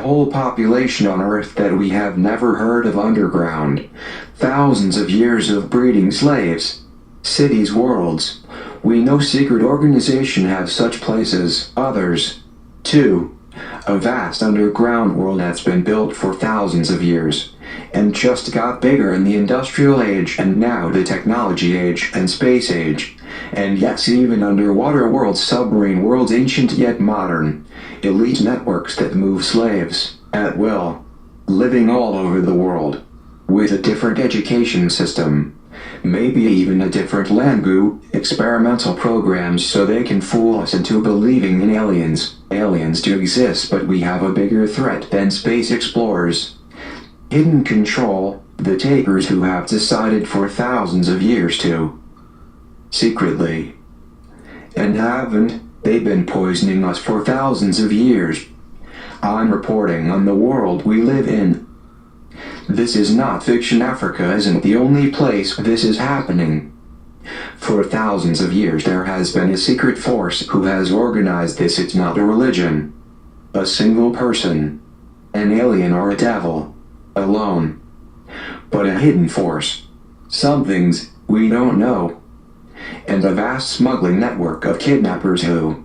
whole population on Earth that we have never heard of underground. Thousands of years of breeding slaves. Cities, worlds. We no secret organization have such places. Others. 2. A vast underground world that's been built for thousands of years, and just got bigger in the industrial age and now the technology age and space age. And yes, even underwater worlds, submarine worlds, ancient yet modern. Elite networks that move slaves, at will, living all over the world, with a different education system, maybe even a different language, experimental programs so they can fool us into believing in aliens. Aliens do exist, but we have a bigger threat than space explorers. Hidden control, the takers who have decided for thousands of years to. Secretly. And haven't. They've been poisoning us for thousands of years. I'm reporting on the world we live in. This is not fiction. Africa isn't the only place this is happening. For thousands of years there has been a secret force who has organized this. It's not a religion, a single person, an alien or a devil, alone, but a hidden force. Some things we don't know. And a vast smuggling network of kidnappers who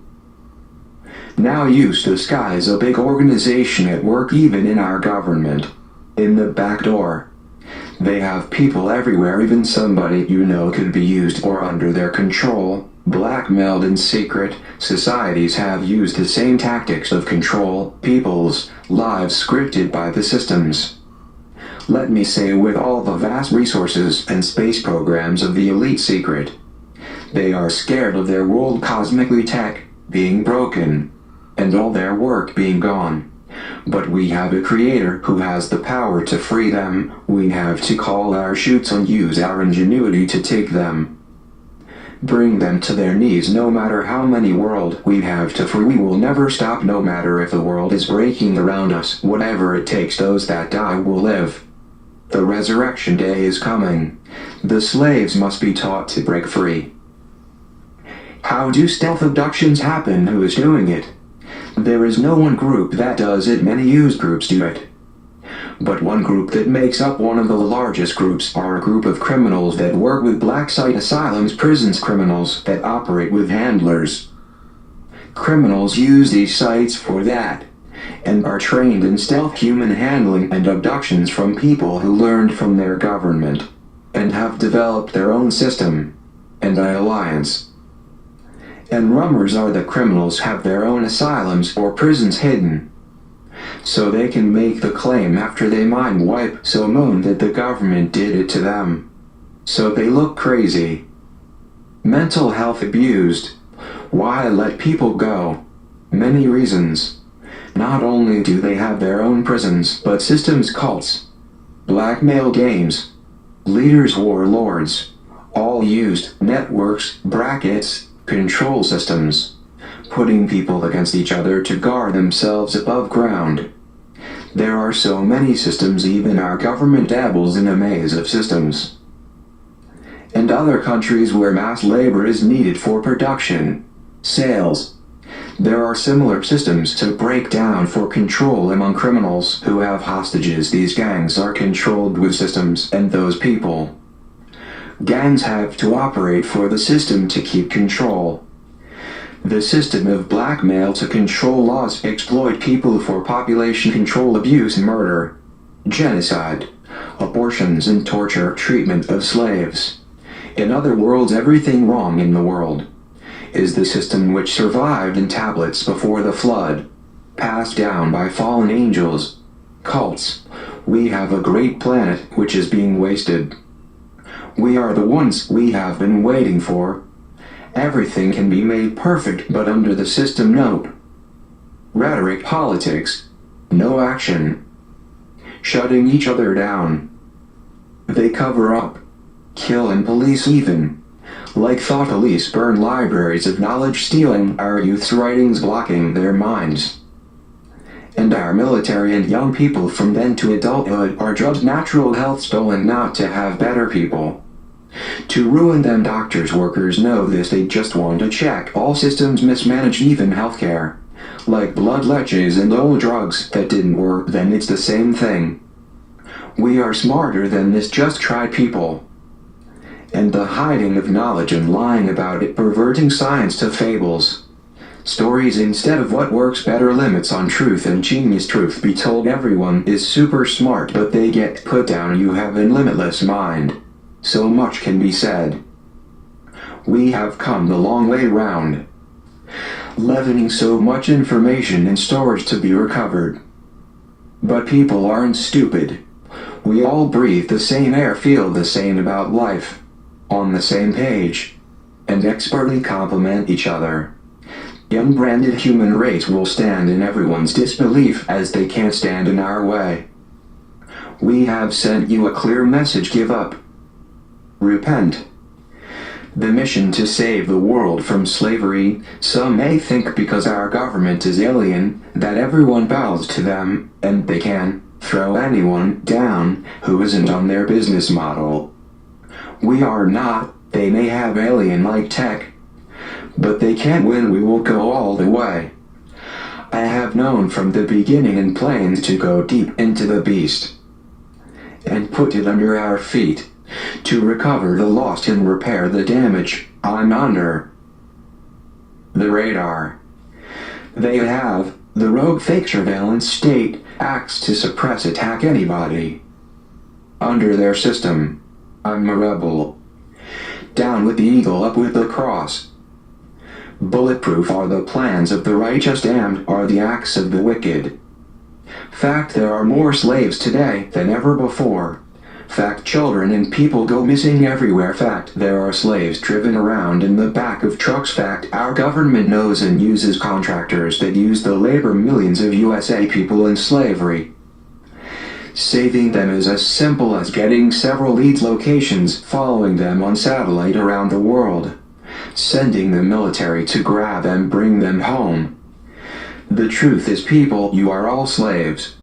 now use the sky as a big organization at work even in our government. In the back door. They have people everywhere, even somebody you know could be used or under their control, blackmailed in secret. Societies have used the same tactics of control, people's lives scripted by the systems. Let me say, with all the vast resources and space programs of the elite secret, they are scared of their world cosmically tech being broken, and all their work being gone. But we have a creator who has the power to free them. We have to call our shots and use our ingenuity to take them. Bring them to their knees. No matter how many worlds we have to free, we will never stop. No matter if the world is breaking around us, whatever it takes, those that die will live. The resurrection day is coming. The slaves must be taught to break free. How do stealth abductions happen? Who is doing it? There is no one group that does it. Many used groups do it. But one group that makes up one of the largest groups are a group of criminals that work with black site asylums, prisons, criminals that operate with handlers. Criminals use these sites for that, and are trained in stealth human handling and abductions from people who learned from their government, and have developed their own system, and an alliance. And rummers are the criminals have their own asylums or prisons hidden, so they can make the claim after they mind wipe so moan that the government did it to them. So they look crazy. Mental health abused. Why let people go? Many reasons. Not only do they have their own prisons, but systems, cults, blackmail games, leaders, warlords, all used networks, brackets, control systems, putting people against each other to guard themselves above ground. There are so many systems, even our government dabbles in a maze of systems. And other countries where mass labor is needed for production, sales. There are similar systems to break down for control among criminals who have hostages. These gangs are controlled with systems, and those people. Gangs have to operate for the system to keep control. The system of blackmail to control laws, exploit people for population control, abuse, murder, genocide, abortions and torture, treatment of slaves. In other words, everything wrong in the world is the system which survived in tablets before the flood, passed down by fallen angels, cults. We have a great planet which is being wasted. We are the ones we have been waiting for. Everything can be made perfect, but under the system, no rhetoric, politics, no action, shutting each other down. They cover up, kill and police even. Like thought police burn libraries of knowledge, stealing our youth's writings, blocking their minds. And our military and young people from then to adulthood are drugged, natural health stolen, not to have better people. To ruin them. Doctors, workers know this. They just want to check all systems, mismanaged, even healthcare. Like blood leches and old drugs that didn't work, then it's the same thing. We are smarter than this, just try people. And the hiding of knowledge and lying about it, perverting science to fables. Stories instead of what works better, limits on truth and genius. Truth be told, everyone is super smart, but they get put down. You have a limitless mind. So much can be said. We have come the long way round, leavening so much information in storage to be recovered. But people aren't stupid. We all breathe the same air, feel the same about life, on the same page, and expertly complement each other. The unbranded human race will stand in everyone's disbelief, as they can't stand in our way. We have sent you a clear message: give up. Repent. The mission to save the world from slavery. Some may think because our government is alien, that everyone bows to them, and they can throw anyone down who isn't on their business model. We are not. They may have alien-like tech, but they can't win. We will go all the way. I have known from the beginning and plans to go deep into the beast and put it under our feet, to recover the lost and repair the damage. I'm under the radar. They have the rogue fake surveillance state, acts to suppress, attack anybody under their system. I'm a rebel. Down with the eagle, up with the cross. Bulletproof are the plans of the righteous, damned are the acts of the wicked. Fact, there are more slaves today than ever before. Fact, children and people go missing everywhere. Fact, there are slaves driven around in the back of trucks. Fact, our government knows and uses contractors that use the labor millions of USA people in slavery. Saving them is as simple as getting several leads locations, following them on satellite around the world, sending the military to grab and bring them home. The truth is, people, you are all slaves.